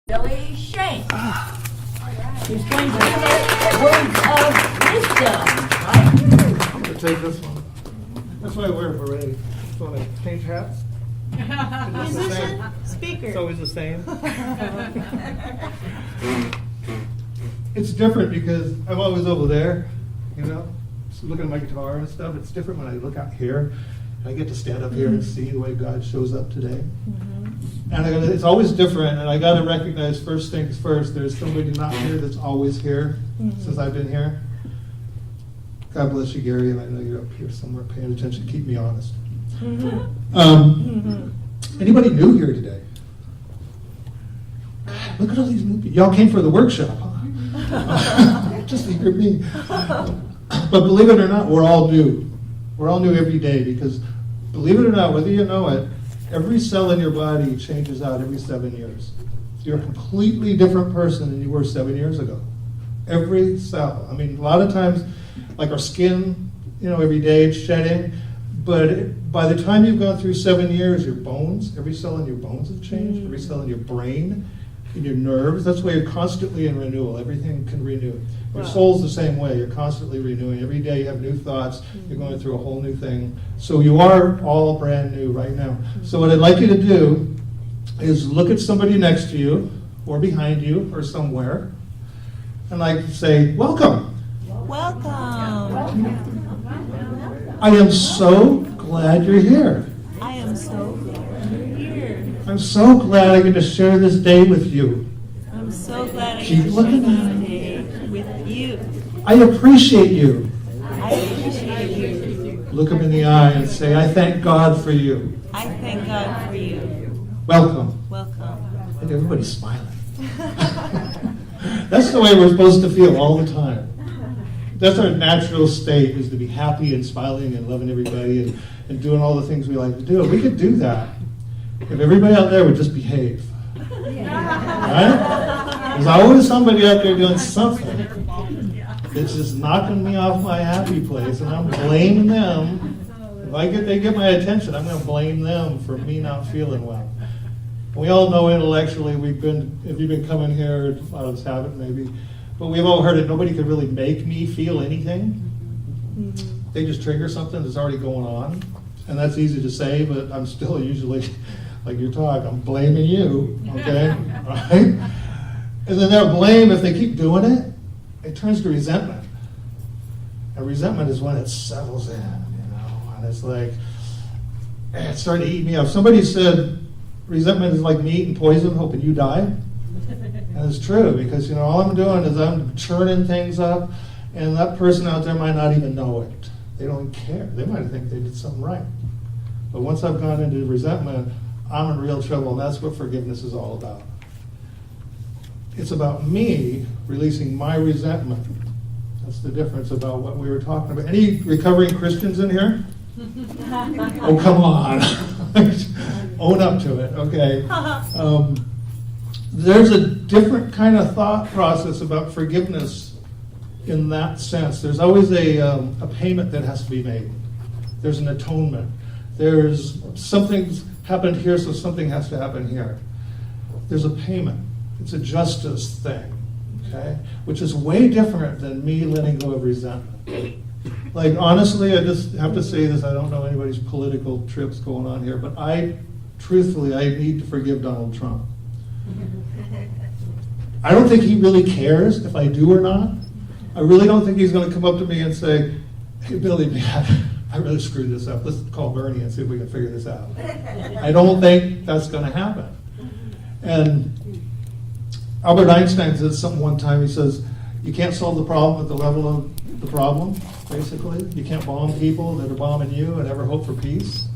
Billy Shank, who's going to give us words of wisdom, right? I'm going to take this one. That's why I wear a beret. So when I change hats, it's the same. Speaker. It's always the same. It's different because I'm always over there, you know, just looking at my guitar and stuff. It's different when I look out here. I get to stand up here and see the way God shows up today. And it's always different, and I got to recognize first things first. There's somebody not here that's always here since I've been here. God bless you, Gary, and I know you're up here somewhere paying attention. Keep me honest. Anybody new here today? Look at all these new people. Y'all came for the workshop, huh? Just to hear me. But believe it or not, we're all new. We're all new every day because, believe it or not, whether you know it, every cell in your body changes out every 7 years. You're a completely different person than you were 7 years ago. Every cell. I mean, a lot of times, like our skin, you know, every day it's shedding. But by the time you've gone through 7 years, your bones, every cell in your bones have changed. Every cell in your brain, in your nerves. That's why you're constantly in renewal. Everything can renew. Your soul's the same way. You're constantly renewing. Every day you have new thoughts. You're going through a whole new thing. So you are all brand new right now. So what I'd like you to do is look at somebody next to you or behind you or somewhere and like say, welcome. Welcome. I am so glad you're here. I am so glad you're here. I'm so glad I get to share this day with you. I'm so glad I Keep get to looking share at this day with you. I appreciate you. I appreciate you. Look them in the eye and say, I thank God for you. I thank God for you. Welcome. Welcome. And everybody's smiling. That's the way we're supposed to feel all the time. That's our natural state, is to be happy and smiling and loving everybody and doing all the things we like to do. We could do that if everybody out there would just behave. Right? There's always somebody out there doing something that's just knocking me off my happy place, and I'm blaming them. If they get my attention, I'm going to blame them for me not feeling well. We all know intellectually if you've been coming here, a lot of us haven't maybe, but we've all heard it, nobody could really make me feel anything. They just trigger something that's already going on. And that's easy to say, but I'm still usually, like you talk, I'm blaming you, okay? Right? And then that blame, if they keep doing it, it turns to resentment. And resentment is when it settles in, you know, and it's like, it's starting to eat me up. Somebody said, resentment is like me eating poison, hoping you die. And it's true, because, you know, all I'm doing is I'm churning things up, and that person out there might not even know it. They don't care. They might think they did something right. But once I've gone into resentment, I'm in real trouble, and that's what forgiveness is all about. It's about me releasing my resentment. That's the difference about what we were talking about. Any recovering Christians in here? Oh, come on. Own up to it, okay. There's a different kind of thought process about forgiveness in that sense. There's always a payment that has to be made. There's an atonement. There's something's happened here, so something has to happen here. There's a payment. It's a justice thing, okay? Which is way different than me letting go of resentment. Like, honestly, I just have to say this. I don't know anybody's political trips going on here, but truthfully, I need to forgive Donald Trump. I don't think he really cares if I do or not. I really don't think he's going to come up to me and say, hey, Billy, man, I really screwed this up. Let's call Bernie and see if we can figure this out. I don't think that's going to happen. And Albert Einstein said something one time. He says, you can't solve the problem at the level of the problem, basically. You can't bomb people that are bombing you and ever hope for peace.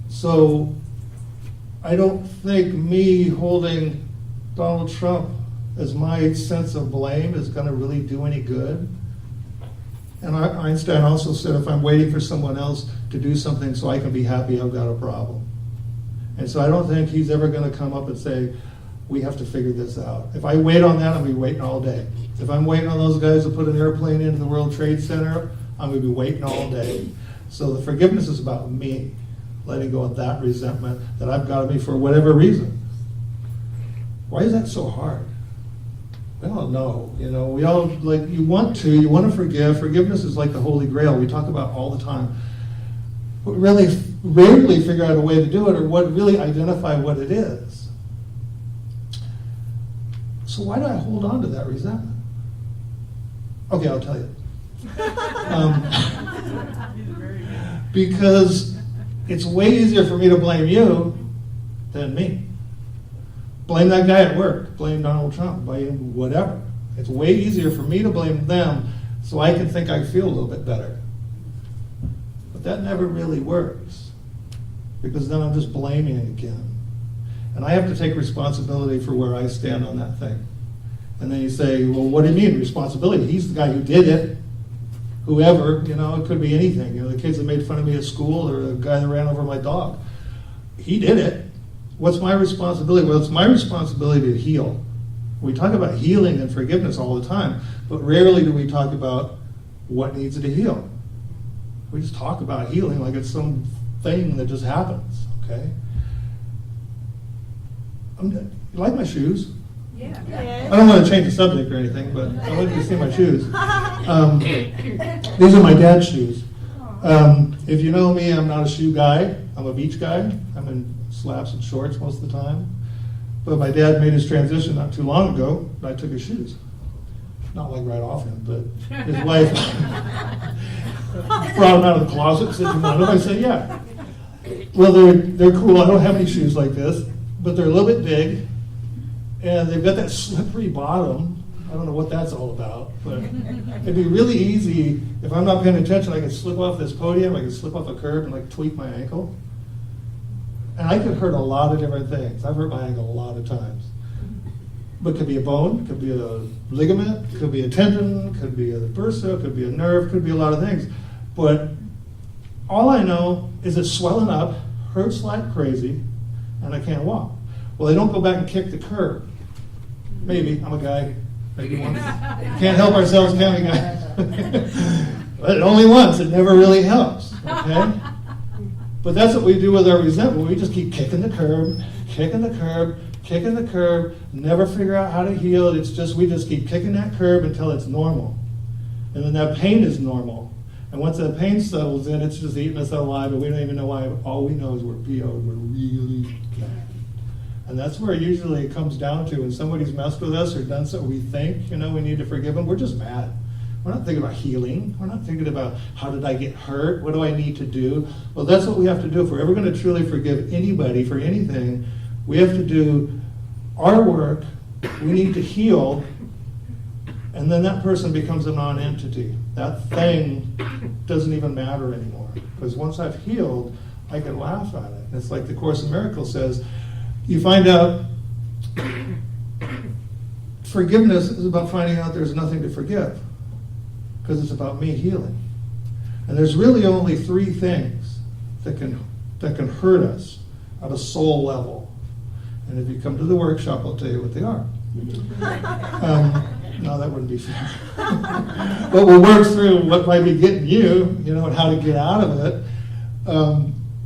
So I don't think me holding Donald Trump as my sense of blame is going to really do any good. And Einstein also said, if I'm waiting for someone else to do something so I can be happy, I've got a problem. And so I don't think he's ever going to come up and say, we have to figure this out. If I wait on that, I'll be waiting all day. If I'm waiting on those guys to put an airplane into the World Trade Center, I'm going to be waiting all day. So the forgiveness is about me letting go of that resentment that I've got of me for whatever reason. Why is that so hard? We all know, we all, like, you want to forgive. Forgiveness is like the Holy Grail we talk about all the time. But really, rarely figure out a way to do it or really identify what it is. So why do I hold on to that resentment? Okay, I'll tell you. Because it's way easier for me to blame you than me. Blame that guy at work, blame Donald Trump, blame whatever. It's way easier for me to blame them so I can think I feel a little bit better. But that never really works, because then I'm just blaming again. And I have to take responsibility for where I stand on that thing. And then you say, well, what do you mean responsibility? He's the guy who did it. Whoever, it could be anything. The kids that made fun of me at school, or the guy that ran over my dog. He did it. What's my responsibility? Well, it's my responsibility to heal. We talk about healing and forgiveness all the time, but rarely do we talk about what needs to heal. We just talk about healing like it's some thing that just happens, okay? You like my shoes? Yeah. I don't want to change the subject or anything, but I want you to see my shoes. These are my dad's shoes. If you know me, I'm not a shoe guy. I'm a beach guy. I'm in slacks and shorts most of the time. But my dad made his transition not too long ago. I took his shoes. Not like right off him, but his wife brought them out of the closet and said, "You want them?" I said, "Yeah." Well, they're cool. I don't have any shoes like this, but they're a little bit big, and they've got that slippery bottom. I don't know what that's all about, but it'd be really easy if I'm not paying attention. I could slip off this podium, I could slip off a curb and tweak my ankle. And I could hurt a lot of different things. I've hurt my ankle a lot of times. But it could be a bone, could be a ligament, could be a tendon, could be a bursa, could be a nerve, could be a lot of things. But all I know is it's swelling up, hurts like crazy, and I can't walk. Well, they don't go back and kick the curb. Maybe, I'm a guy, maybe once. Can't help ourselves, can we, guys? But only once, it never really helps, okay? But that's what we do with our resentment. We just keep kicking the curb, kicking the curb, kicking the curb, never figure out how to heal it. It's just, we just keep kicking that curb until it's normal. And then that pain is normal. And once that pain settles in, it's just eating us alive, and we don't even know why. All we know is we're PO'd, we're really bad. And that's where usually it comes down to when somebody's messed with us or done something we think, we need to forgive them, we're just mad. We're not thinking about healing. We're not thinking about how did I get hurt? What do I need to do? Well, that's what we have to do. If we're ever going to truly forgive anybody for anything, we have to do our work. We need to heal. And then that person becomes a non-entity. That thing doesn't even matter anymore. Because once I've healed, I can laugh at it. It's like the Course in Miracles says, you find out forgiveness is about finding out there's nothing to forgive. Because it's about me healing. And there's really only three things that can hurt us at a soul level. And if you come to the workshop, I'll tell you what they are. No, that wouldn't be fair. But we'll work through what might be getting you, and how to get out of it.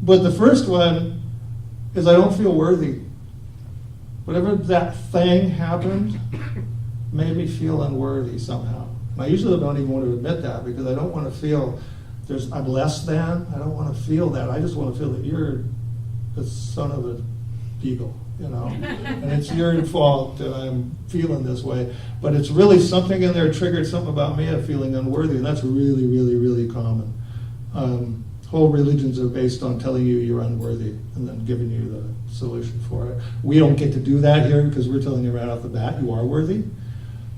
But the first one is I don't feel worthy. Whatever that thing happened made me feel unworthy somehow. I usually don't even want to admit that because I don't want to feel I'm less than. I don't want to feel that. I just want to feel that you're the son of a beagle, and it's your fault that I'm feeling this way. But it's really something in there triggered something about me of feeling unworthy, and that's really, really, really common. Whole religions are based on telling you you're unworthy and then giving you the solution for it. We don't get to do that here because we're telling you right off the bat you are worthy.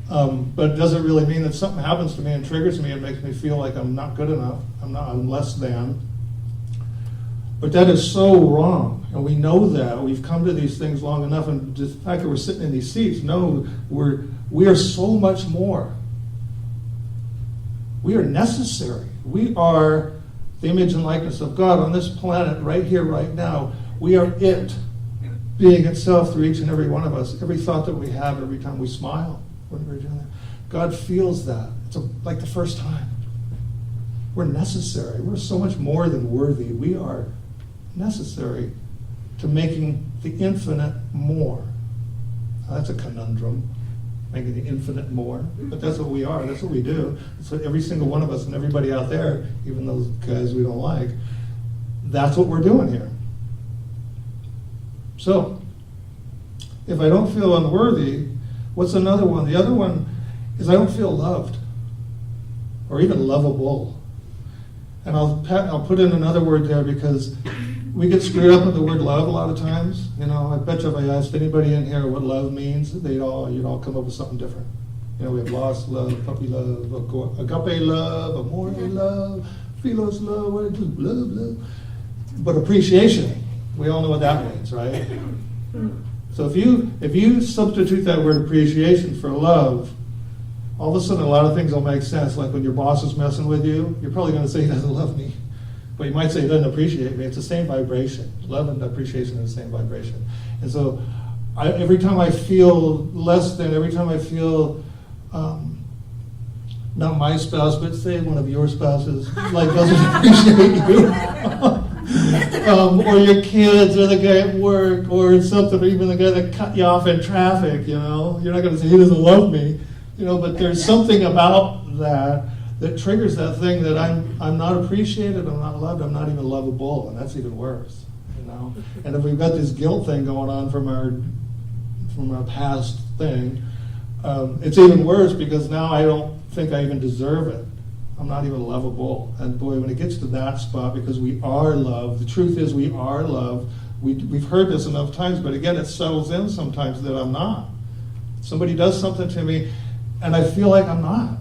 But it doesn't really mean that something happens to me and triggers me and makes me feel like I'm not good enough. I'm less than. But that is so wrong, and we know that. We've come to these things long enough, and the fact that we're sitting in these seats, we are so much more. We are necessary. We are the image and likeness of God on this planet right here, right now. We are it, being itself through each and every one of us. Every thought that we have, every time we smile. When we're doing that, God feels that. It's like the first time. We're necessary. We're so much more than worthy. We are necessary to making the infinite more. That's a conundrum, making the infinite more. But that's what we are. That's what we do. That's what every single one of us and everybody out there, even those guys we don't like, that's what we're doing here. So, if I don't feel unworthy, what's another one? The other one is I don't feel loved or even lovable. And I'll put in another word there because we get screwed up with the word love a lot of times. You know, I bet you if I asked anybody in here what love means, you'd all come up with something different. You know, we have lost love, puppy love, agape love, amore love, philos love, what it is, love. But appreciation, we all know what that means, right? So if you substitute that word appreciation for love, all of a sudden a lot of things will make sense. Like when your boss is messing with you, you're probably going to say he doesn't love me. But you might say he doesn't appreciate me. It's the same vibration. Love and appreciation are the same vibration. And so every time I feel less than, every time I feel not my spouse, but say one of your spouses, like doesn't appreciate you, or your kids, or the guy at work, or something, or even the guy that cut you off in traffic, you know, you're not going to say he doesn't love me, you know, but there's something about that triggers that thing that I'm not appreciated, I'm not loved, I'm not even lovable, and that's even worse, you know. And if we've got this guilt thing going on from our past thing, it's even worse because now I don't think I even deserve it. I'm not even lovable. And boy, when it gets to that spot, because we are loved, the truth is we are loved. We've heard this enough times, but again, it settles in sometimes that I'm not. Somebody does something to me, and I feel like I'm not.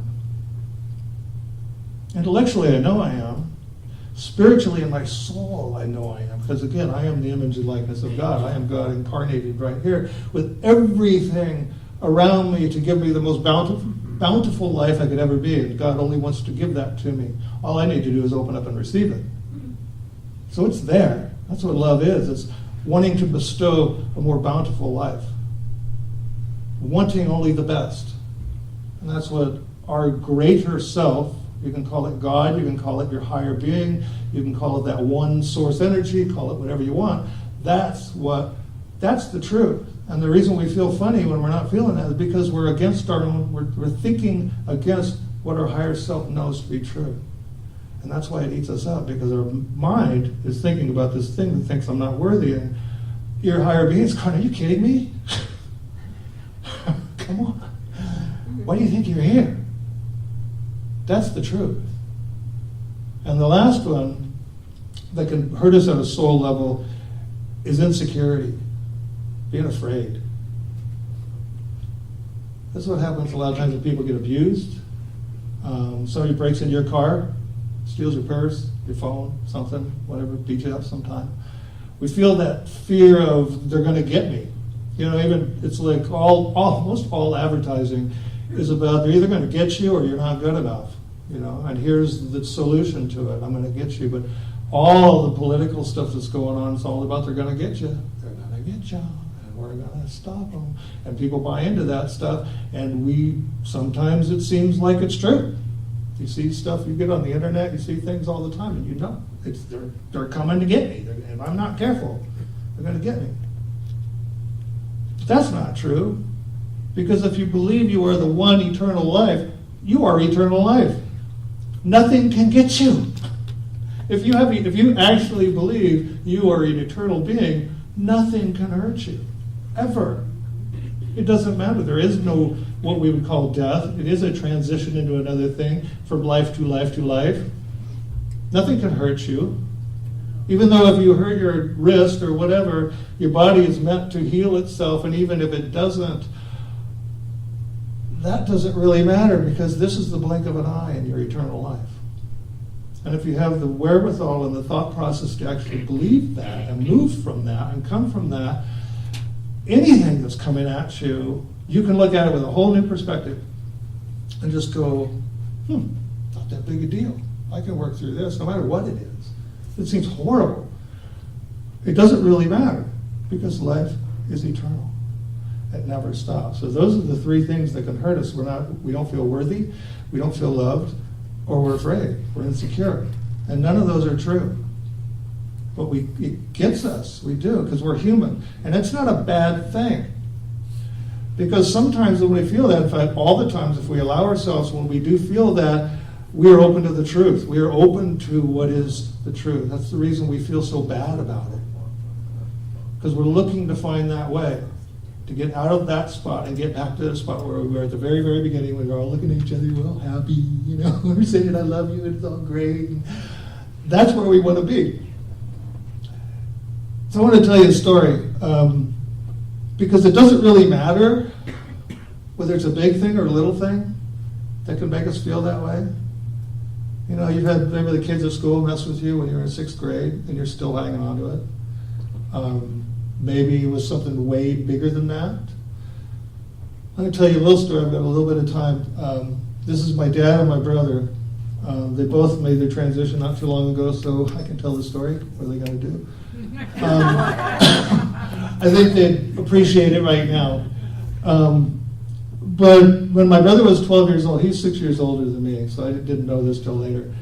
Intellectually, I know I am. Spiritually, in my soul, I know I am. Because again, I am the image and likeness of God. I am God incarnated right here with everything around me to give me the most bountiful life I could ever be. And God only wants to give that to me. All I need to do is open up and receive it. So it's there. That's what love is. It's wanting to bestow a more bountiful life. Wanting only the best. And that's what our greater self, you can call it God, you can call it your higher being, you can call it that one source energy, call it whatever you want. That's the truth. And the reason we feel funny when we're not feeling that is because we're against our own, we're thinking against what our higher self knows to be true. And that's why it eats us up, because our mind is thinking about this thing that thinks I'm not worthy, and your higher being is going, are you kidding me? Come on. Why do you think you're here? That's the truth. And the last one that can hurt us at a soul level is insecurity, being afraid. That's what happens a lot of times when people get abused. Somebody breaks into your car, steals your purse, your phone, something, whatever, beat you up sometime. We feel that fear of they're going to get me. You know, even it's like almost all advertising is about they're either going to get you or you're not good enough. You know, and here's the solution to it. I'm going to get you. But all the political stuff that's going on, it's all about they're going to get you. They're going to get you, and we're going to stop them. And people buy into that stuff, and sometimes it seems like it's true. You see stuff, you get on the internet, you see things all the time, and you know they're coming to get me. If I'm not careful, they're going to get me. But that's not true, because if you believe you are the one eternal life, you are eternal life. Nothing can get you. If you actually believe you are an eternal being, nothing can hurt you, ever. It doesn't matter. There is no what we would call death. It is a transition into another thing, from life to life to life. Nothing can hurt you. Even though if you hurt your wrist or whatever, your body is meant to heal itself, and even if it doesn't, that doesn't really matter, because this is the blink of an eye in your eternal life. And if you have the wherewithal and the thought process to actually believe that and move from that and come from that, anything that's coming at you, you can look at it with a whole new perspective and just go, not that big a deal. I can work through this no matter what it is. It seems horrible. It doesn't really matter, because life is eternal. It never stops. So those are the three things that can hurt us. We don't feel worthy, we don't feel loved, or we're afraid, we're insecure. And none of those are true. But it gets us, we do, because we're human. And it's not a bad thing. Because sometimes when we feel that, in fact, all the times, if we allow ourselves, when we do feel that, we are open to the truth. We are open to what is the truth. That's the reason we feel so bad about it. Because we're looking to find that way, to get out of that spot and get back to the spot where we were at the very, very beginning. We were all looking at each other, we're all happy, you know, we're saying, I love you, it's all great. That's where we want to be. So I want to tell you a story, because it doesn't really matter whether it's a big thing or a little thing that can make us feel that way. You know, you've had maybe the kids at school mess with you when you were in 6th grade and you're still hanging on to it. Maybe it was something way bigger than that. I'm going to tell you a little story. I've got a little bit of time. This is my dad and my brother. They both made their transition not too long ago, so I can tell the story. What are they going to do? I think they'd appreciate it right now. But when my brother was 12 years old, he's 6 years older than me, so I didn't know this till later.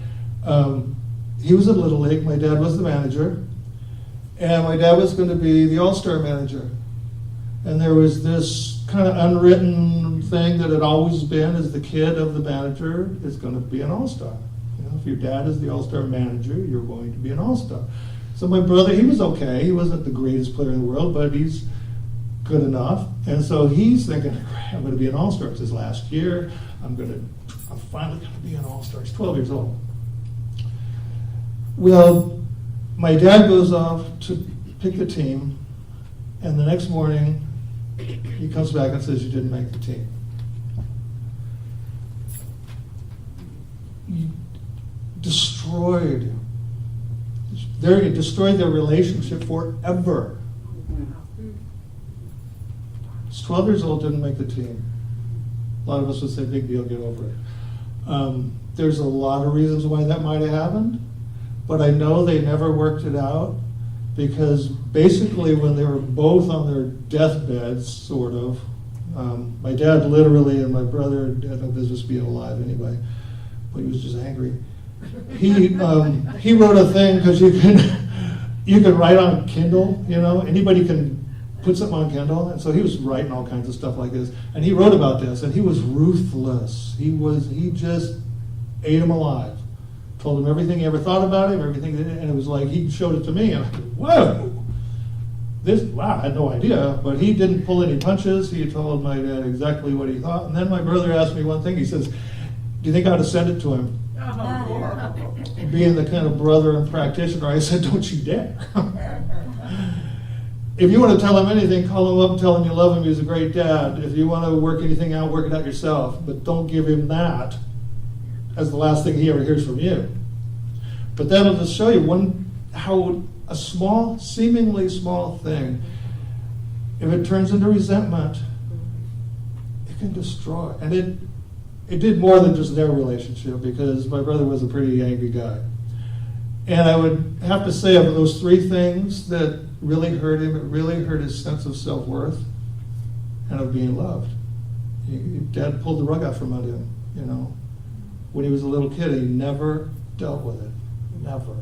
He was at Little League. My dad was the manager. And my dad was going to be the all-star manager. And there was this kind of unwritten thing that had always been, as the kid of the manager is going to be an all-star. You know, if your dad is the all-star manager, you're going to be an all-star. So my brother, he was okay. He wasn't the greatest player in the world, but he's good enough. And so he's thinking, I'm going to be an all-star. It's his last year. I'm finally going to be an all-star. He's 12 years old. Well, my dad goes off to pick the team, and the next morning he comes back and says, you didn't make the team. You destroyed their relationship forever. He's 12 years old, didn't make the team. A lot of us would say, big deal, get over it. There's a lot of reasons why that might have happened. But I know they never worked it out, because basically when they were both on their deathbeds, sort of, my dad literally and my brother had no business being alive anyway, but he was just angry. He wrote a thing, because you can write on Kindle, you know, anybody can put something on Kindle, and so he was writing all kinds of stuff like this, and he wrote about this, and he was ruthless. He just ate him alive. Told him everything he ever thought about him, everything, and it was like he showed it to me, and I said, whoa, wow, I had no idea, but he didn't pull any punches. He told my dad exactly what he thought, and then my brother asked me one thing. He says, do you think I ought to send it to him? Being the kind of brother and practitioner, I said, don't you dare. If you want to tell him anything, call him up and tell him you love him. He's a great dad. If you want to work anything out, work it out yourself, but don't give him that as the last thing he ever hears from you. But that'll just show you how a small, seemingly small thing, if it turns into resentment, it can destroy. And it did more than just their relationship, because my brother was a pretty angry guy. And I would have to say, of those three things that really hurt him, it really hurt his sense of self-worth and of being loved. Dad pulled the rug out from under him, you know. When he was a little kid, he never dealt with it. Never.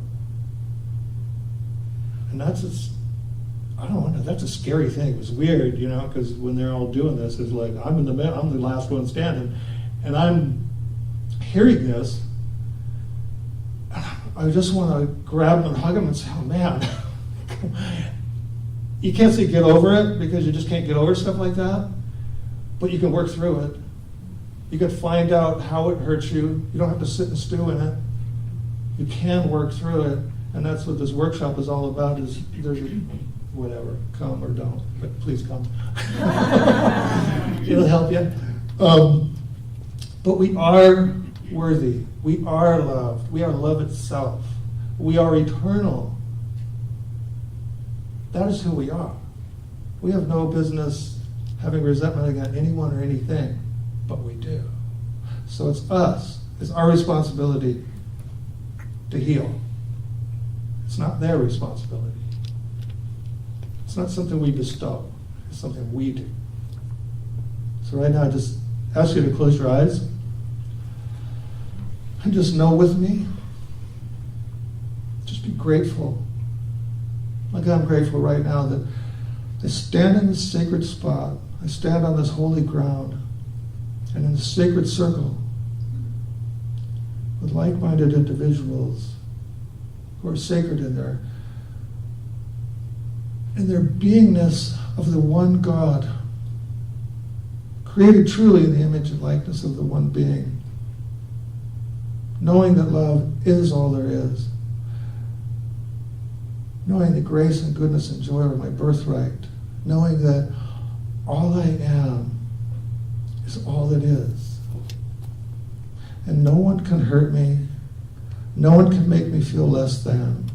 And that's a scary thing. It was weird, you know, because when they're all doing this, it's like, I'm the last one standing, and I'm hearing this. I just want to grab him and hug him and say, oh man. You can't say get over it, because you just can't get over stuff like that, but you can work through it. You can find out how it hurts you. You don't have to sit and stew in it. You can work through it, and that's what this workshop is all about. Is there's whatever, come or don't, but please come. It'll help you. But we are worthy. We are loved. We are love itself. We are eternal. That is who we are. We have no business having resentment against anyone or anything, but we do. So it's us. It's our responsibility to heal. It's not their responsibility. It's not something we bestow. It's something we do. So right now, I just ask you to close your eyes and just know with me. Just be grateful. Like I'm grateful right now that I stand in this sacred spot. I stand on this holy ground and in a sacred circle with like-minded individuals who are sacred in their beingness of the one God, created truly in the image and likeness of the one being, knowing that love is all there is, knowing that grace and goodness and joy are my birthright, knowing that all I am is all that is. And no one can hurt me, no one can make me feel less than,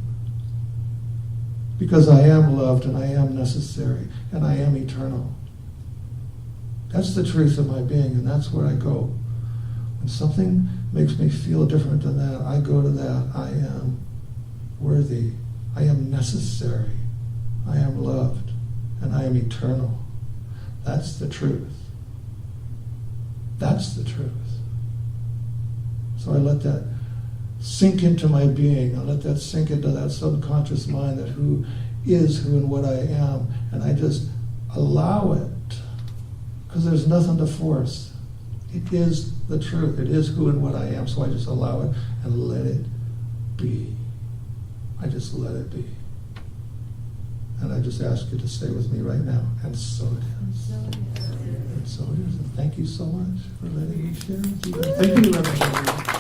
because I am loved and I am necessary and I am eternal. That's the truth of my being, and that's where I go. When something makes me feel different than that, I go to that. I am worthy. I am necessary. I am loved. And I am eternal. That's the truth. That's the truth. So I let that sink into my being. I let that sink into that subconscious mind, that who is who and what I am. And I just allow it. Because there's nothing to force. It is the truth. It is who and what I am. So I just allow it and let it be. I just let it be. And I just ask you to stay with me right now. And so it is. And so it is. And thank you so much for letting me share with you. Thank you, everybody.